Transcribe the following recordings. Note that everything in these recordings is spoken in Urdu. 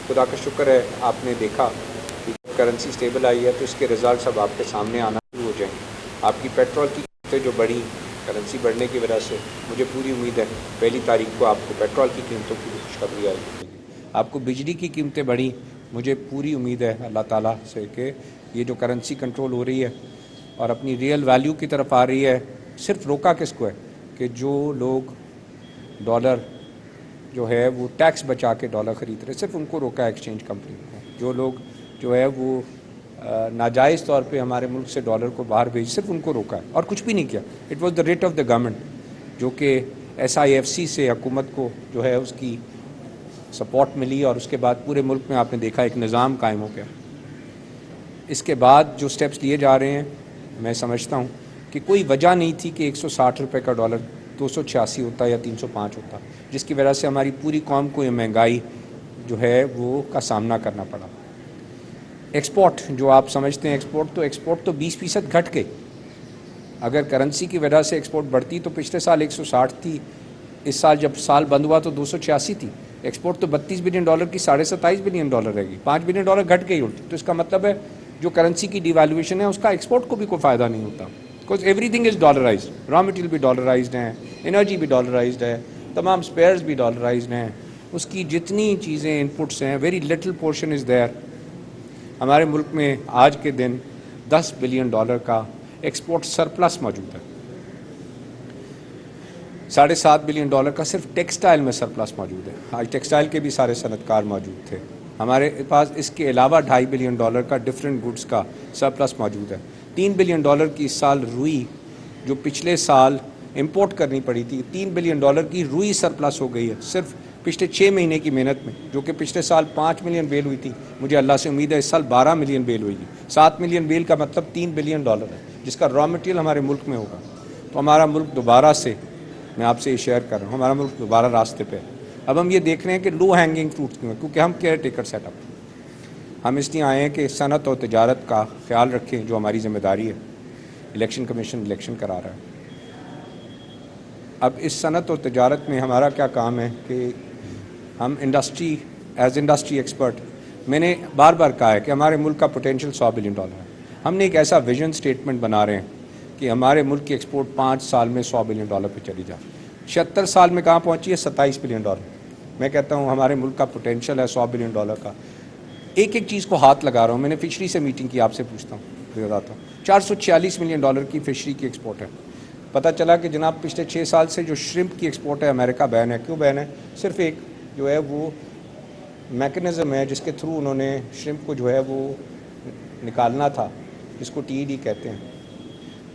خدا کا شکر ہے آپ نے دیکھا کہ کرنسی اسٹیبل آئی ہے تو اس کے رزلٹس اب آپ کے سامنے آنا شروع ہو جائیں گے. آپ کی پیٹرول کی قیمتیں جو بڑھی کرنسی بڑھنے کی وجہ سے، مجھے پوری امید ہے 1 تاریخ کو آپ کو پیٹرول کی قیمتوں کی بھی خوشخبری آئے گی. آپ کو بجلی کی قیمتیں بڑھی، مجھے پوری امید ہے اللہ تعالیٰ سے کہ یہ جو کرنسی کنٹرول ہو رہی ہے اور اپنی ریئل ویلیو کی طرف آ رہی ہے. صرف روکا کس کو ہے کہ جو لوگ ڈالر جو ہے وہ ٹیکس بچا کے ڈالر خرید رہے، صرف ان کو روکا ایکسچینج کمپنی کو. جو لوگ جو ہے وہ ناجائز طور پہ ہمارے ملک سے ڈالر کو باہر بھیج، صرف ان کو روکا ہے اور کچھ بھی نہیں کیا. It was the rate of the government, جو کہ SIFC سے حکومت کو جو ہے اس کی سپورٹ ملی اور اس کے بعد پورے ملک میں آپ نے دیکھا ایک نظام قائم ہو گیا. اس کے بعد جو سٹیپس لیے جا رہے ہیں، میں سمجھتا ہوں کہ کوئی وجہ نہیں تھی کہ 160 روپے کا ڈالر 286 ہوتا یا 305 ہوتا، جس کی وجہ سے ہماری پوری قوم کو یہ مہنگائی جو ہے وہ کا سامنا کرنا پڑا. ایکسپورٹ جو آپ سمجھتے ہیں ایکسپورٹ تو 20% گھٹ گئی. اگر کرنسی کی وجہ سے ایکسپورٹ بڑھتی تو پچھلے سال 160 تھی، اس سال جب سال بند ہوا تو 286 تھی. ایکسپورٹ تو $32 بلین کی $27.5 بلین رہ گئی، $5 بلین گھٹ گئی الٹی. تو اس کا مطلب ہے جو کرنسی کی ڈیویلویشن ہے اس کا ایکسپورٹ کو بھی کوئی فائدہ نہیں ہوتا، because everything is dollarized. Raw material بھی ڈالرائزڈ ہیں، انرجی بھی ڈالرائزڈ ہے، تمام اسپیئرز بھی ڈالرائزڈ ہیں. اس کی جتنی چیزیں انپٹس ہیں، very little portion is there. ہمارے ملک میں آج کے دن $10 بلین کا ایکسپورٹ سرپلس موجود ہے. $7.5 بلین کا صرف ٹیکسٹائل میں سرپلس موجود ہے. آج ٹیکسٹائل کے بھی سارے صنعت کار موجود تھے. ہمارے پاس اس کے علاوہ $2.5 بلین کا ڈفرینٹ گڈس کا سرپلس موجود ہے. $3 بلین کی اس سال روئی جو پچھلے سال امپورٹ کرنی پڑی تھی، $3 بلین کی روئی سرپلس ہو گئی ہے صرف پچھلے 6 مہینے کی محنت میں، جو کہ پچھلے سال 5 ملین بیل ہوئی تھی. مجھے اللہ سے امید ہے اس سال 12 ملین بیل ہوئی گی. 7 ملین بیل کا مطلب $3 بلین ہے جس کا را مٹیریل ہمارے ملک میں ہوگا. تو ہمارا ملک دوبارہ سے، میں آپ سے یہ شیئر کر رہا ہوں، ہمارا ملک دوبارہ راستے پہ ہے. اب ہم یہ دیکھ رہے ہیں کہ لو ہینگنگ فروٹس کیوں ہیں، کیونکہ ہم کیئر ٹیکر سیٹ اپ. ہم اس لیے آئے ہیں کہ صنعت اور تجارت کا خیال رکھیں، جو ہماری ذمہ داری ہے. الیکشن کمیشن الیکشن کرا رہا ہے. اب اس صنعت اور تجارت میں ہمارا کیا کام ہے کہ ہم انڈسٹری ایکسپرٹ، میں نے بار بار کہا ہے کہ ہمارے ملک کا پوٹینشیل $100 بلین ہے. ہم نے ایک ایسا ویژن سٹیٹمنٹ بنا رہے ہیں کہ ہمارے ملک کی ایکسپورٹ 5 سال میں $100 بلین پہ چلی جائے. 76 سال میں کہاں پہنچی ہے؟ $27 بلین. میں کہتا ہوں ہمارے ملک کا پوٹینشیل ہے $100 بلین کا. ایک ایک چیز کو ہاتھ لگا رہا ہوں. میں نے فشری سے میٹنگ کی، آپ سے پوچھتا ہوں، بتاتا ہوں. $446 ملین کی فشری کی ایکسپورٹ ہے. پتہ چلا کہ جناب پچھلے 6 سال سے جو شرمپ کی ایکسپورٹ ہے امریکہ بین ہے. کیوں بین ہے؟ صرف ایک جو ہے وہ میکنزم ہے جس کے تھرو انہوں نے شرمپ کو جو ہے وہ نکالنا تھا، جس کو TED کہتے ہیں.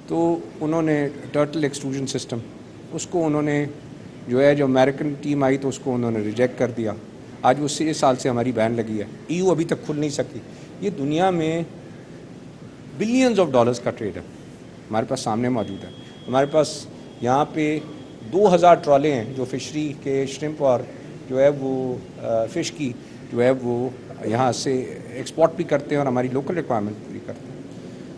تو انہوں نے ٹرٹل ایکسٹروژن سسٹم، اس کو انہوں نے جو ہے، جو امریکن ٹیم آئی تو اس کو انہوں نے ریجیکٹ کر دیا. آج وہ 6 سال سے ہماری بین لگی ہے. EU ابھی تک کھل نہیں سکی. یہ دنیا میں بلینز آف ڈالرز کا ٹریڈ ہے، ہمارے پاس سامنے موجود ہے. ہمارے پاس یہاں پہ 2000 ٹرالے ہیں جو فشری کے شرمپ اور جو ہے وہ فش کی جو ہے وہ یہاں سے ایکسپورٹ بھی کرتے ہیں اور ہماری لوکل ریکوائرمنٹ